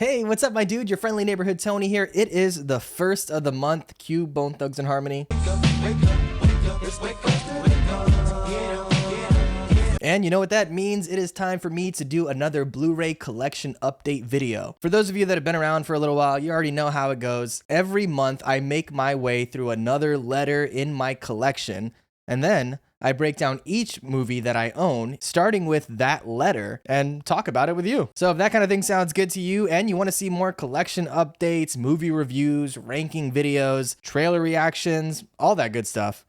Hey, what's up, my dude? Your friendly neighborhood Tony here. It is the first of the month. Cue Bone Thugs and Harmony. And you know what that means? It is time for me to do another Blu-ray collection update video. For those of you that have been around for a little while, you already know how it goes. Every month, I make my way through another letter in my collection, and then I break down each movie that I own, starting with that letter, and talk about it with you. So if that kind of thing sounds good to you and you want to see more collection updates, movie reviews, ranking videos, trailer reactions, all that good stuff,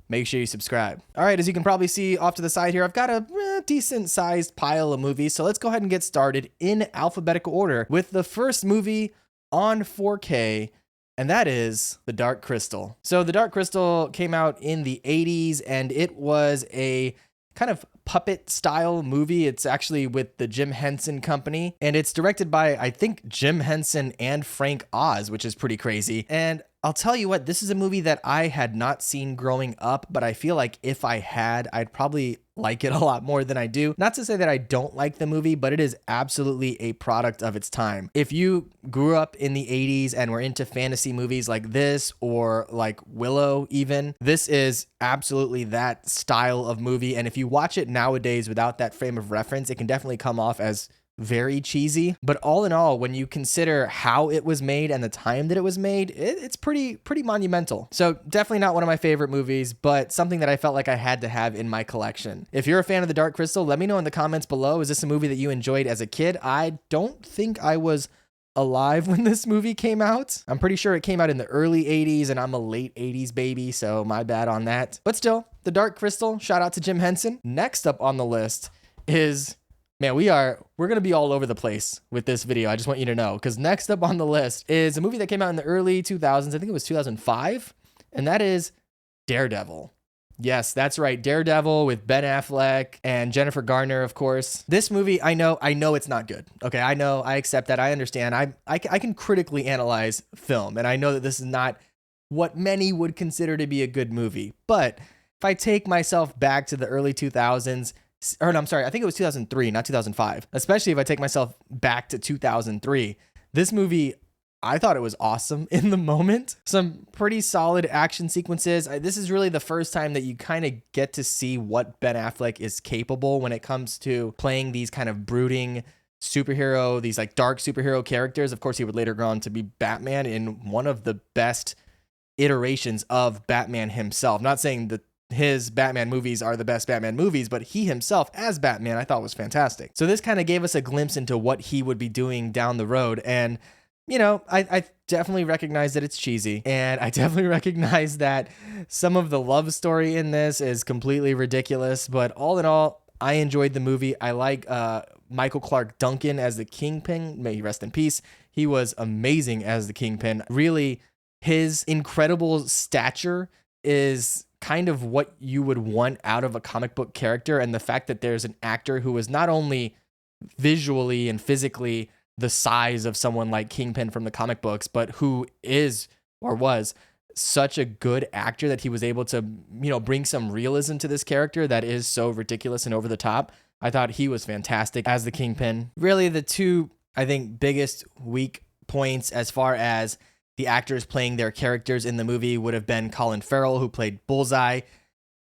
make sure you subscribe. All right, as you can probably see off to the side here, I've got a decent sized pile of movies. So let's go ahead and get started in alphabetical order with the first movie on 4K, and that is The Dark Crystal. So The Dark Crystal came out in the 80s, and it was a kind of puppet style movie. It's actually with the Jim Henson Company, and it's directed by, I think, Jim Henson and Frank Oz, which is pretty crazy. And I'll tell you what, this is a movie that I had not seen growing up, but I feel like if I had, I'd probably like it a lot more than I do. Not to say that I don't like the movie, but it is absolutely a product of its time. If you grew up in the 80s and were into fantasy movies like this, or like Willow even, this is absolutely that style of movie. And if you watch it nowadays without that frame of reference, it can definitely come off as very cheesy. But all in all, when you consider how it was made and the time that it was made, it's pretty monumental. So definitely not one of my favorite movies, but something that I felt like I had to have in my collection. If you're a fan of The Dark Crystal, let me know in the comments below. Is this a movie that you enjoyed as a kid? I don't think I was alive when this movie came out. I'm pretty sure it came out in the early 80s, and I'm a late 80s baby, so my bad on that. But still, The Dark Crystal, shout out to Jim Henson. Next up on the list is, man, we're going to be all over the place with this video. I just want you to know, because next up on the list is a movie that came out in the early 2000s. I think it was 2005, and that is Daredevil. Yes, that's right. Daredevil with Ben Affleck and Jennifer Garner, of course. This movie, I know it's not good. Okay, I know, I accept that. I understand. I can critically analyze film, and I know that this is not what many would consider to be a good movie. But if I take myself back to the early 2000s, or no, I'm sorry, I think it was 2003, not 2005. Especially if I take myself back to 2003. This movie, I thought it was awesome in the moment. Some pretty solid action sequences. This is really the first time that you kind of get to see what Ben Affleck is capable when it comes to playing these kind of brooding superhero, these like dark superhero characters. Of course, he would later go on to be Batman in one of the best iterations of Batman himself. Not saying that his Batman movies are the best Batman movies, but he himself as Batman I thought was fantastic. So this kind of gave us a glimpse into what he would be doing down the road. And, you know, I definitely recognize that it's cheesy, and I definitely recognize that some of the love story in this is completely ridiculous, but all in all, I enjoyed the movie. I like Michael Clark Duncan as the Kingpin. May he rest in peace. He was amazing as the Kingpin. Really, his incredible stature is kind of what you would want out of a comic book character, and the fact that there's an actor who is not only visually and physically the size of someone like Kingpin from the comic books, but who is or was such a good actor that he was able to, you know, bring some realism to this character that is so ridiculous and over the top. I thought he was fantastic as the Kingpin. Really, the two, I think, biggest weak points as far as the actors playing their characters in the movie would have been Colin Farrell, who played Bullseye.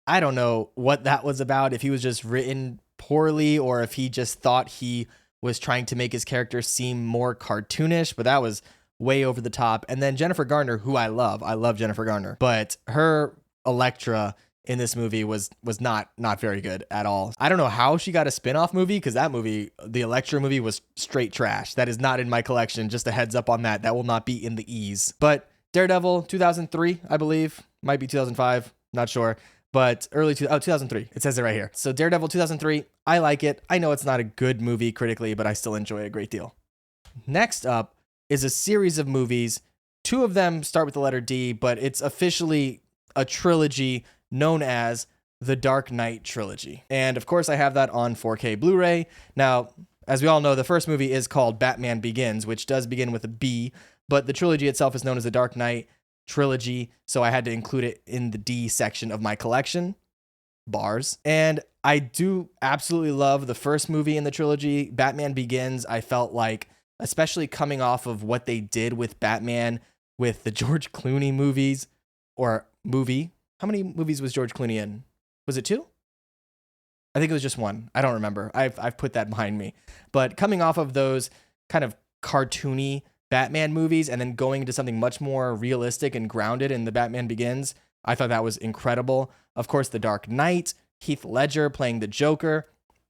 I don't know what that was about, if he was just written poorly or if he just thought he was trying to make his character seem more cartoonish, but that was way over the top. And then Jennifer Garner, who I love Jennifer Garner, but her Elektra in this movie was not very good at all. I don't know how she got a spin-off movie, because that movie, the Elektra movie, was straight trash. That is not in my collection. Just a heads up on that. That will not be in the E's. But Daredevil, 2003, I believe. Might be 2005. Not sure. But 2003. It says it right here. So Daredevil 2003, I like it. I know it's not a good movie critically, but I still enjoy it a great deal. Next up is a series of movies. Two of them start with the letter D, but it's officially a trilogy known as the Dark Knight trilogy. And of course, I have that on 4K Blu-ray. Now, as we all know, the first movie is called Batman Begins, which does begin with a B, but the trilogy itself is known as the Dark Knight trilogy, so I had to include it in the D section of my collection. Bars. And I do absolutely love the first movie in the trilogy, Batman Begins. I felt like especially coming off of what they did with Batman with the George Clooney movies or movie. How many movies was George Clooney in? Was it 2? I think it was just 1. I don't remember. I've put that behind me. But coming off of those kind of cartoony Batman movies and then going into something much more realistic and grounded in The Batman Begins, I thought that was incredible. Of course, The Dark Knight, Heath Ledger playing the Joker.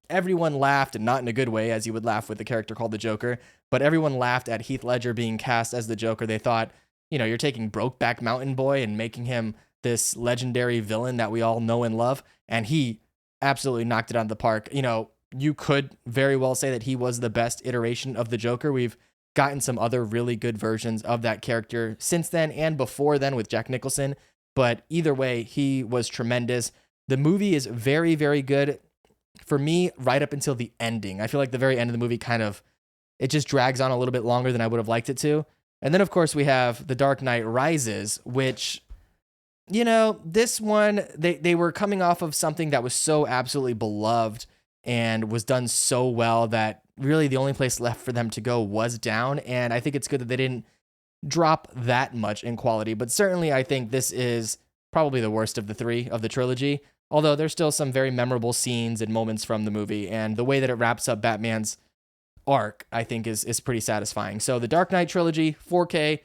Everyone laughed, and not in a good way, as you would laugh with the character called the Joker, but everyone laughed at Heath Ledger being cast as the Joker. They thought, you're taking Brokeback Mountain Boy and making him this legendary villain that we all know and love, and he absolutely knocked it out of the park. You could very well say that he was the best iteration of the Joker. We've gotten some other really good versions of that character since then and before then with Jack Nicholson, but either way, he was tremendous. The movie is very, very good for me right up until the ending. I feel like the very end of the movie it just drags on a little bit longer than I would have liked it to. And then, of course, we have The Dark Knight Rises, which, this one, they were coming off of something that was so absolutely beloved and was done so well that really the only place left for them to go was down. And I think it's good that they didn't drop that much in quality. But certainly, I think this is probably the worst of the 3 of the trilogy. Although there's still some very memorable scenes and moments from the movie. And the way that it wraps up Batman's arc, I think, is pretty satisfying. So the Dark Knight trilogy, 4K,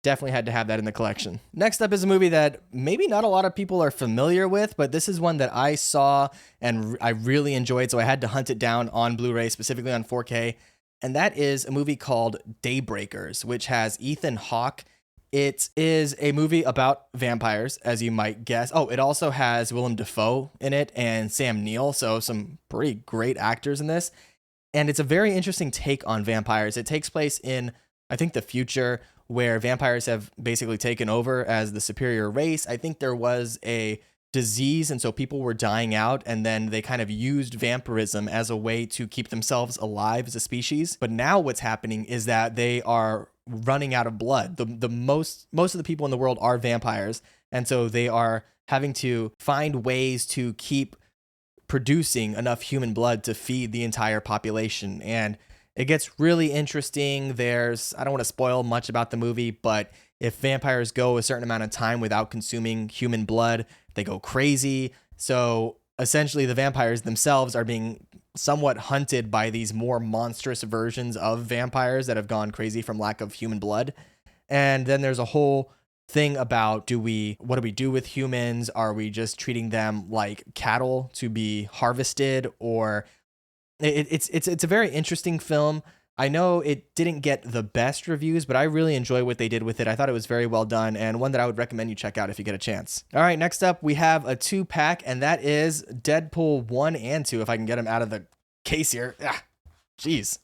definitely had to have that in the collection. Next up is a movie that maybe not a lot of people are familiar with, but this is one that I saw and I really enjoyed, so I had to hunt it down on Blu-ray, specifically on 4K, and that is a movie called Daybreakers, which has Ethan Hawke. It is a movie about vampires, as you might guess. Oh, it also has Willem Dafoe in it and Sam Neill, so some pretty great actors in this. And it's a very interesting take on vampires. It takes place in, I think, the future, where vampires have basically taken over as the superior race. I think there was a disease, and so people were dying out, and then they kind of used vampirism as a way to keep themselves alive as a species. But now what's happening is that they are running out of blood. The most of the people in the world are vampires, and so they are having to find ways to keep producing enough human blood to feed the entire population. And it gets really interesting. I don't want to spoil much about the movie, but if vampires go a certain amount of time without consuming human blood, they go crazy. So essentially the vampires themselves are being somewhat hunted by these more monstrous versions of vampires that have gone crazy from lack of human blood. And then there's a whole thing about what do we do with humans? Are we just treating them like cattle to be harvested? Or it's a very interesting film. I know it didn't get the best reviews, but I really enjoy what they did with it. I thought it was very well done and one that I would recommend you check out if you get a chance. All right, next up we have a 2-pack, and that is Deadpool 1 and 2, if I can get them out of the case here. Jeez.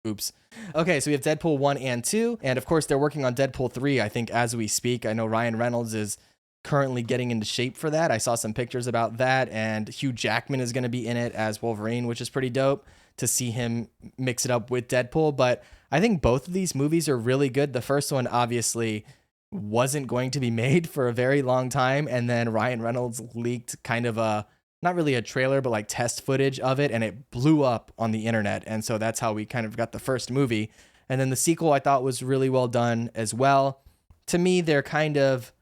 Oops. Okay, so we have Deadpool 1 and 2, and of course they're working on Deadpool 3, I think, as we speak. I know Ryan Reynolds is currently getting into shape for that. I saw some pictures about that, and Hugh Jackman is going to be in it as Wolverine, which is pretty dope to see him mix it up with Deadpool. But I think both of these movies are really good. The first one obviously wasn't going to be made for a very long time, and then Ryan Reynolds leaked kind of not really a trailer, but like test footage of it, and it blew up on the internet. And so that's how we kind of got the first movie. And then the sequel I thought was really well done as well. To me, they're kind of,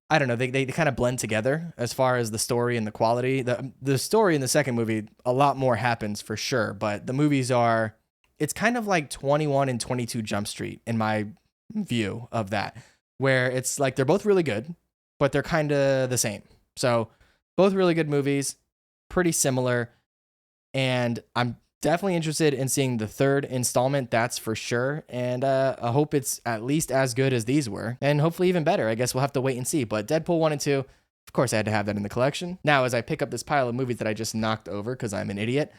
I don't know, they kind of blend together as far as the story and the quality. The story in the second movie, a lot more happens for sure, but the movies it's kind of like 21 and 22 Jump Street in my view of that, where it's like they're both really good, but they're kind of the same. So both really good movies, pretty similar, and I'm definitely interested in seeing the third installment, that's for sure, and I hope it's at least as good as these were, and hopefully even better. I guess we'll have to wait and see, but Deadpool 1 and 2, of course I had to have that in the collection. Now, as I pick up this pile of movies that I just knocked over because I'm an idiot,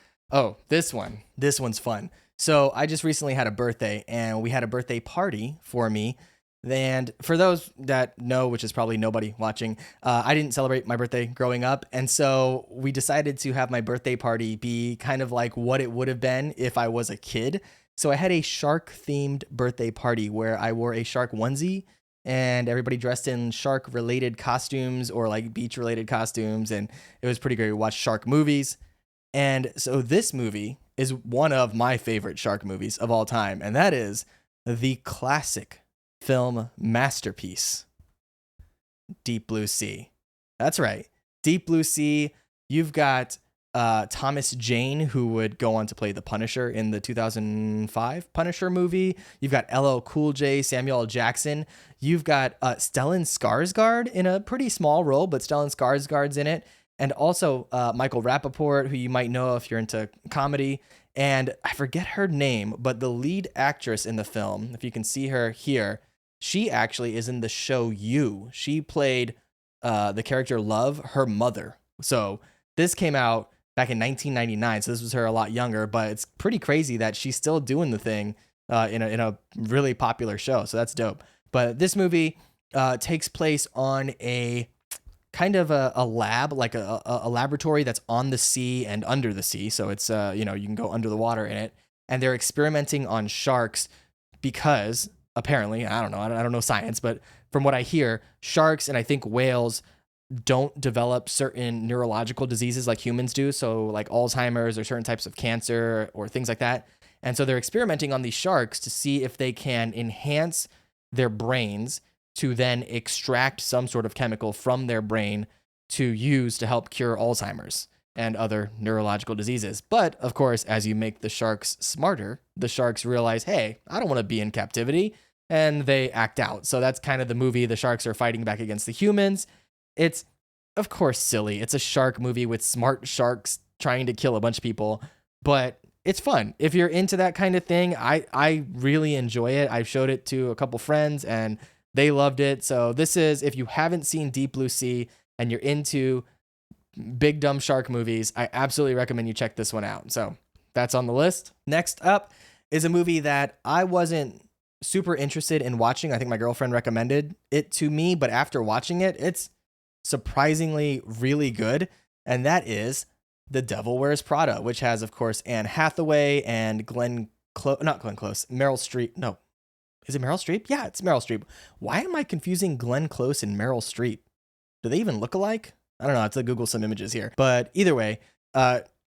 this one's fun. So I just recently had a birthday, and we had a birthday party for me. And for those that know, which is probably nobody watching, I didn't celebrate my birthday growing up. And so we decided to have my birthday party be kind of like what it would have been if I was a kid. So I had a shark-themed birthday party where I wore a shark onesie and everybody dressed in shark-related costumes or like beach-related costumes. And it was pretty great. We watched shark movies. And so this movie is one of my favorite shark movies of all time, and that is the classic film masterpiece, Deep Blue Sea. That's right. Deep Blue Sea. You've got Thomas Jane, who would go on to play the Punisher in the 2005 Punisher movie. You've got LL Cool J, Samuel L. Jackson. You've got Stellan Skarsgård in a pretty small role, but Stellan Skarsgård's in it. And also Michael Rappaport, who you might know if you're into comedy. And I forget her name, but the lead actress in the film, if you can see her here, she actually is in the show You. She played the character Love, her mother. So this came out back in 1999, so this was her a lot younger, but it's pretty crazy that she's still doing the thing in a really popular show, so that's dope. But this movie takes place on a kind of a lab, like a laboratory that's on the sea and under the sea, so it's, you can go under the water in it, and they're experimenting on sharks because, apparently, I don't know science, but from what I hear, sharks and I think whales don't develop certain neurological diseases like humans do. So like Alzheimer's or certain types of cancer or things like that. And so they're experimenting on these sharks to see if they can enhance their brains to then extract some sort of chemical from their brain to use to help cure Alzheimer's and other neurological diseases. But of course, as you make the sharks smarter, the sharks realize, hey, I don't want to be in captivity, and they act out. So that's kind of the movie. The sharks are fighting back against the humans. It's, of course, silly. It's a shark movie with smart sharks trying to kill a bunch of people, but it's fun. If you're into that kind of thing, I really enjoy it. I've showed it to a couple friends and they loved it. So this is, if you haven't seen Deep Blue Sea and you're into big dumb shark movies, I absolutely recommend you check this one out. So that's on the list. Next up is a movie that I wasn't super interested in watching. I think my girlfriend recommended it to me, but after watching it, it's surprisingly really good, and that is The Devil Wears Prada, which has, of course, Anne Hathaway and Meryl Streep. No, is it Meryl Streep? Yeah, it's Meryl Streep. Why am I confusing Glenn Close and Meryl Streep? Do they even look alike? I don't know. I have to Google some images here. But either way,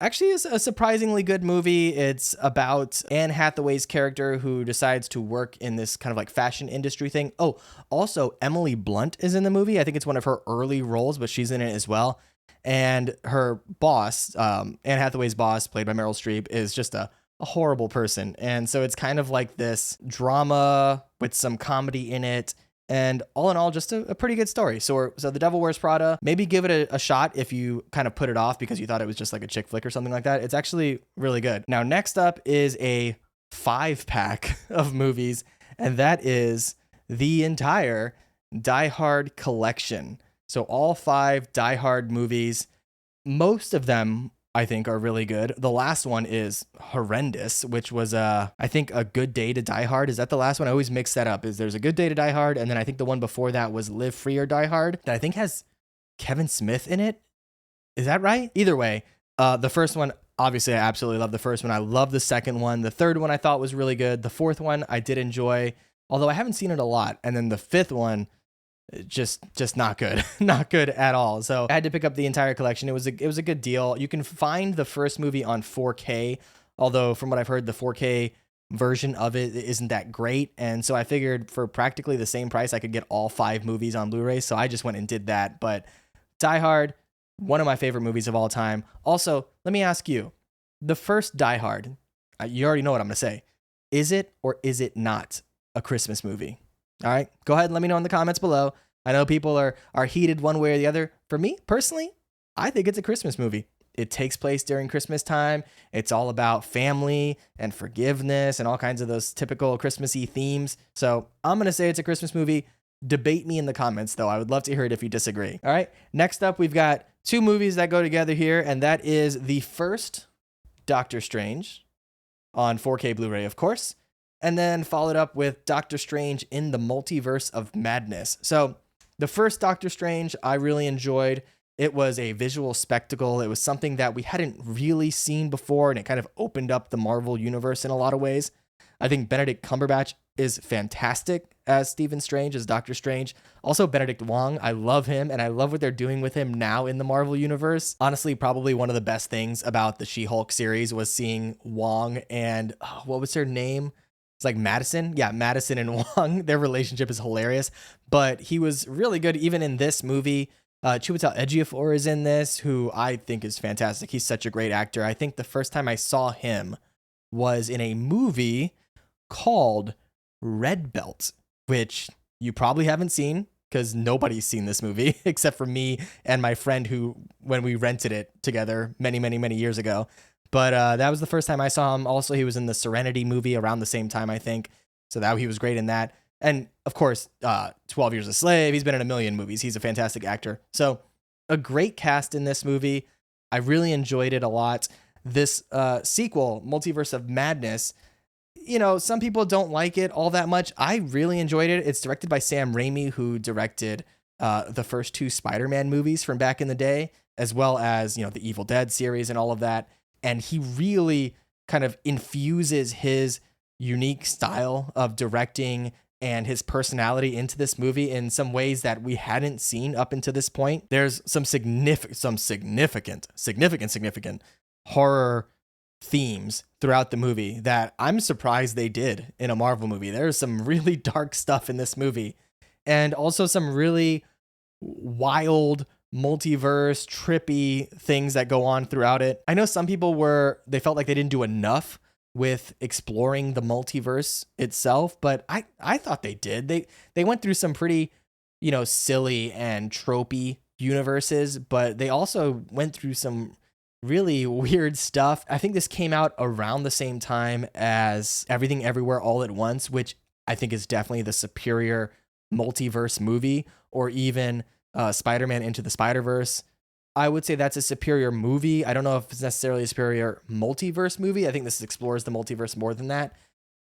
actually is a surprisingly good movie. It's about Anne Hathaway's character who decides to work in this kind of like fashion industry thing. Oh, also Emily Blunt is in the movie. I think it's one of her early roles, but she's in it as well. And her boss, Anne Hathaway's boss, played by Meryl Streep, is just a horrible person. And so it's kind of like this drama with some comedy in it. And all in all, just a pretty good story. So The Devil Wears Prada, maybe give it a shot if you kind of put it off because you thought it was just like a chick flick or something like that. It's actually really good. Now, next up is a 5-pack of movies, and that is the entire Die Hard collection. So all 5 Die Hard movies, most of them I think are really good. The last one is horrendous, which was I think A Good Day to Die Hard. Is that the last one? I always mix that up. There's A Good Day to Die Hard, and then I think the one before that was Live Free or Die Hard, that I think has Kevin Smith in it. Is that right? Either way, the first one, obviously I absolutely love the first one. I love the second one. The third one I thought was really good. The fourth one I did enjoy, although I haven't seen it a lot. And then the fifth one, just not good. Not good at all. So I had to pick up the entire collection. It was a good deal. You can find the first movie on 4K, although from what I've heard, the 4K version of it isn't that great. And so I figured for practically the same price, I could get all 5 movies on Blu-ray. So I just went and did that. But Die Hard, one of my favorite movies of all time. Also, let me ask you, the first Die Hard, you already know what I'm going to say. Is it or is it not a Christmas movie? All right, go ahead and let me know in the comments below. I know people are heated one way or the other. For me, personally, I think it's a Christmas movie. It takes place during Christmas time. It's all about family and forgiveness and all kinds of those typical Christmassy themes. So I'm going to say it's a Christmas movie. Debate me in the comments, though. I would love to hear it if you disagree. All right, next up, we've got 2 movies that go together here, and that is the first Doctor Strange on 4K Blu-ray, of course, and then followed up with Doctor Strange in the Multiverse of Madness. So the first Doctor Strange I really enjoyed. It was a visual spectacle. It was something that we hadn't really seen before, and it kind of opened up the Marvel universe in a lot of ways. I think Benedict Cumberbatch is fantastic as Stephen Strange, as Doctor Strange. Also, Benedict Wong, I love him, and I love what they're doing with him now in the Marvel Universe. Honestly, probably one of the best things about the She-Hulk series was seeing Wong and, what was her name? It's like Madison. Yeah, Madison and Wong. Their relationship is hilarious, but he was really good even in this movie. Chiwetel Ejiofor is in this, who I think is fantastic. He's such a great actor. I think the first time I saw him was in a movie called Red Belt, which you probably haven't seen because nobody's seen this movie except for me and my friend who, when we rented it together many years ago. But that was the first time I saw him. Also, he was in the Serenity movie around the same time, I think. So that he was great in that. And of course, 12 Years a Slave. He's been in a million movies. He's a fantastic actor. So a great cast in this movie. I really enjoyed it a lot. This sequel, Multiverse of Madness, you know, some people don't like it all that much. I really enjoyed it. It's directed by Sam Raimi, who directed the first 2 Spider-Man movies from back in the day, as well as, you know, the Evil Dead series and all of that. And he really kind of infuses his unique style of directing and his personality into this movie in some ways that we hadn't seen up until this point. There's some significant horror themes throughout the movie that I'm surprised they did in a Marvel movie. There's some really dark stuff in this movie, and also some really wild multiverse trippy things that go on throughout it. I know some people they felt like they didn't do enough with exploring the multiverse itself, but I thought they did. They went through some pretty, you know, silly and tropey universes, but they also went through some really weird stuff. I think this came out around the same time as Everything Everywhere All at Once, which I think is definitely the superior multiverse movie, or even Spider-Man Into the Spider-Verse. I would say that's a superior movie. I don't know if it's necessarily a superior multiverse movie. I think this explores the multiverse more than that.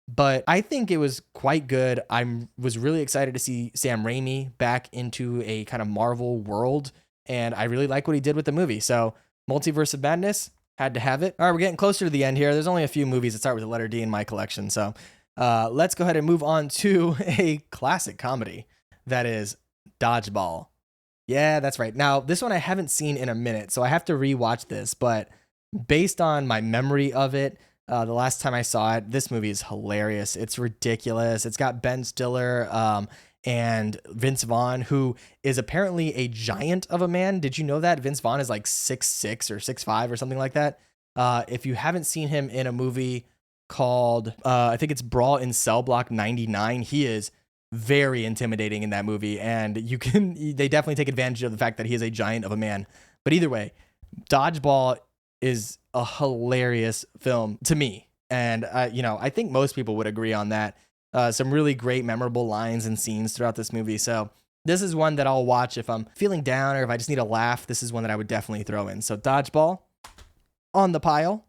But I think it was quite good. I was really excited to see Sam Raimi back into a kind of Marvel world, and I really like what he did with the movie. So Multiverse of Madness, had to have it. All right, we're getting closer to the end here. There's only a few movies that start with the letter D in my collection. So let's go ahead and move on to a classic comedy that is Dodgeball. Yeah, that's right. Now, this one I haven't seen in a minute, so I have to rewatch this. But based on my memory of it, the last time I saw it, this movie is hilarious. It's ridiculous. It's got Ben Stiller and Vince Vaughn, who is apparently a giant of a man. Did you know that? Vince Vaughn is like 6'6" or 6'5" or something like that. If you haven't seen him in a movie called, I think it's Brawl in Cell Block 99, he is very intimidating in that movie, and they definitely take advantage of the fact that he is a giant of a man. But either way, Dodgeball is a hilarious film to me, and I think most people would agree on that. Some really great memorable lines and scenes throughout this movie. So this is one that I'll watch if I'm feeling down or if I just need a laugh. This is one that I would definitely throw in. So Dodgeball on the pile.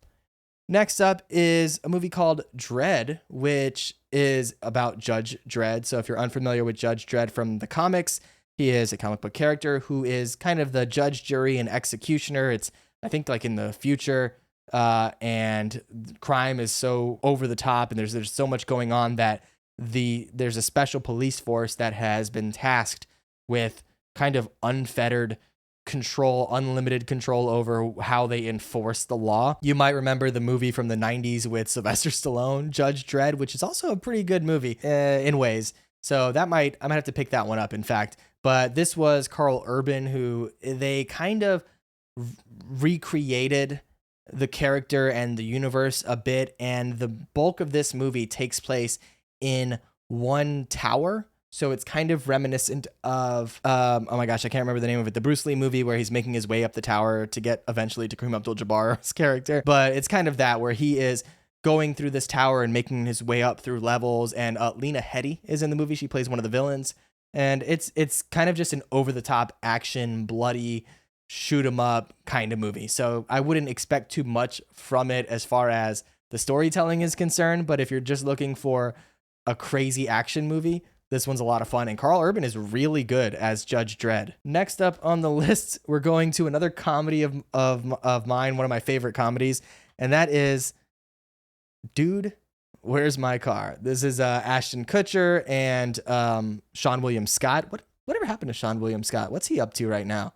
Next up is a movie called Dredd, which is about Judge Dredd. So if you're unfamiliar with Judge Dredd from the comics, he is a comic book character who is kind of the judge, jury, and executioner. It's, I think, like in the future, and crime is so over the top, and there's so much going on that there's a special police force that has been tasked with kind of unfettered control, unlimited control over how they enforce the law. You might remember the movie from the 90s with Sylvester Stallone, Judge Dredd, which is also a pretty good movie in ways. So I might have to pick that one up, in fact. But this was Carl Urban, who they kind of recreated the character and the universe a bit. And the bulk of this movie takes place in one tower. So it's kind of reminiscent of, oh my gosh, I can't remember the name of it, the Bruce Lee movie where he's making his way up the tower to get eventually to Kareem Abdul-Jabbar's character. But it's kind of that, where he is going through this tower and making his way up through levels. And Lena Headey is in the movie. She plays one of the villains. And it's kind of just an over-the-top action, bloody, shoot 'em up kind of movie. So I wouldn't expect too much from it as far as the storytelling is concerned. But if you're just looking for a crazy action movie, this one's a lot of fun, and Carl Urban is really good as Judge Dredd. Next up on the list, we're going to another comedy of mine, one of my favorite comedies, and that is Dude, Where's My Car? This is Ashton Kutcher and Sean William Scott. Whatever happened to Sean William Scott? What's he up to right now?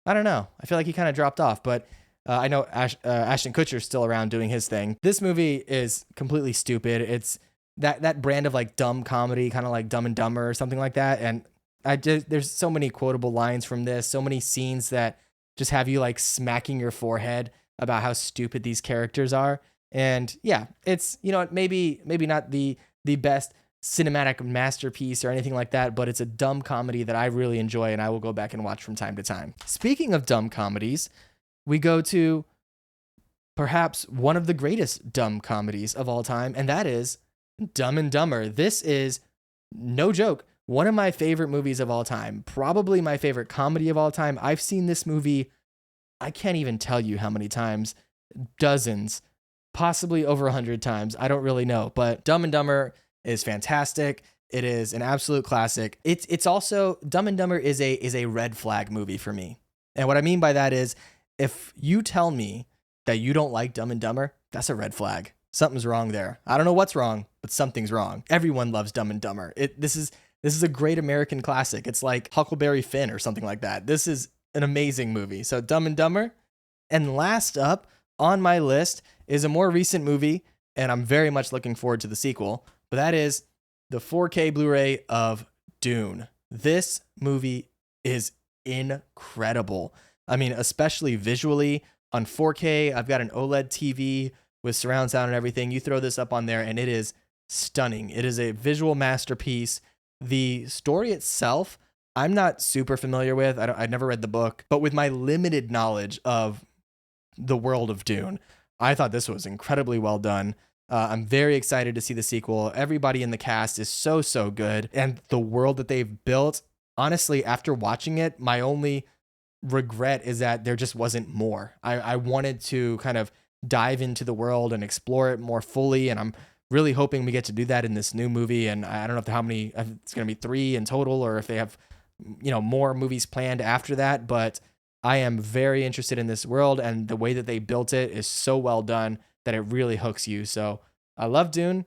I don't know. I feel like he kind of dropped off, but I know Ashton Kutcher's still around doing his thing. This movie is completely stupid. It's that brand of like dumb comedy, kind of like Dumb and Dumber or something like that. And there's so many quotable lines from this, so many scenes that just have you like smacking your forehead about how stupid these characters are. And yeah, it's, you know, maybe not the best cinematic masterpiece or anything like that, but it's a dumb comedy that I really enjoy and I will go back and watch from time to time. Speaking of dumb comedies, we go to perhaps one of the greatest dumb comedies of all time, and that is Dumb and Dumber. This is, no joke, one of my favorite movies of all time, probably my favorite comedy of all time. I've seen this movie, I can't even tell you how many times, dozens, possibly over 100 times. I don't really know, but Dumb and Dumber is fantastic. It is an absolute classic. It's also, Dumb and Dumber is a red flag movie for me. And what I mean by that is, if you tell me that you don't like Dumb and Dumber, that's a red flag. Something's wrong there. I don't know what's wrong, but something's wrong. Everyone loves Dumb and Dumber. This is a great American classic. It's like Huckleberry Finn or something like that. This is an amazing movie. So Dumb and Dumber. And last up on my list is a more recent movie, and I'm very much looking forward to the sequel, but that is the 4K Blu-ray of Dune. This movie is incredible. I mean, especially visually on 4K. I've got an OLED TV with surround sound and everything. You throw this up on there and it is stunning. It is a visual masterpiece. The story itself, I'm not super familiar with. I've never read the book, but with my limited knowledge of the world of Dune, I thought this was incredibly well done. I'm very excited to see the sequel. Everybody in the cast is so good. And the world that they've built, honestly, after watching it, my only regret is that there just wasn't more. I wanted to kind of dive into the world and explore it more fully, and I'm really hoping we get to do that in this new movie. And I don't know how many, if it's going to be 3 in total, or if they have, you know, more movies planned after that, but I am very interested in this world, and the way that they built it is so well done that it really hooks you. So I love Dune,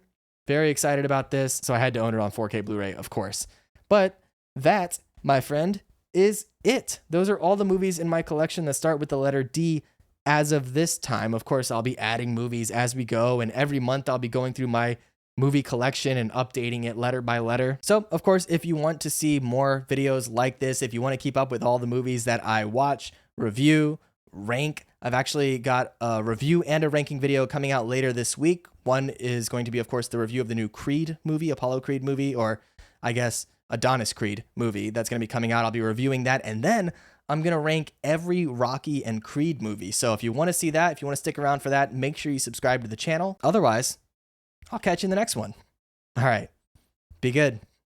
very excited about this, so I had to own it on 4K Blu-ray, of course. But that, my friend, is it. Those are all the movies in my collection that start with the letter D as of this time. Of course, I'll be adding movies as we go, and every month I'll be going through my movie collection and updating it letter by letter. So, of course, if you want to see more videos like this, if you want to keep up with all the movies that I watch, review, rank, I've actually got a review and a ranking video coming out later this week. One is going to be, of course, the review of the new Creed movie, Apollo Creed movie, or I guess Adonis Creed movie that's going to be coming out. I'll be reviewing that, and then I'm going to rank every Rocky and Creed movie. So if you want to see that, if you want to stick around for that, make sure you subscribe to the channel. Otherwise, I'll catch you in the next one. All right. Be good.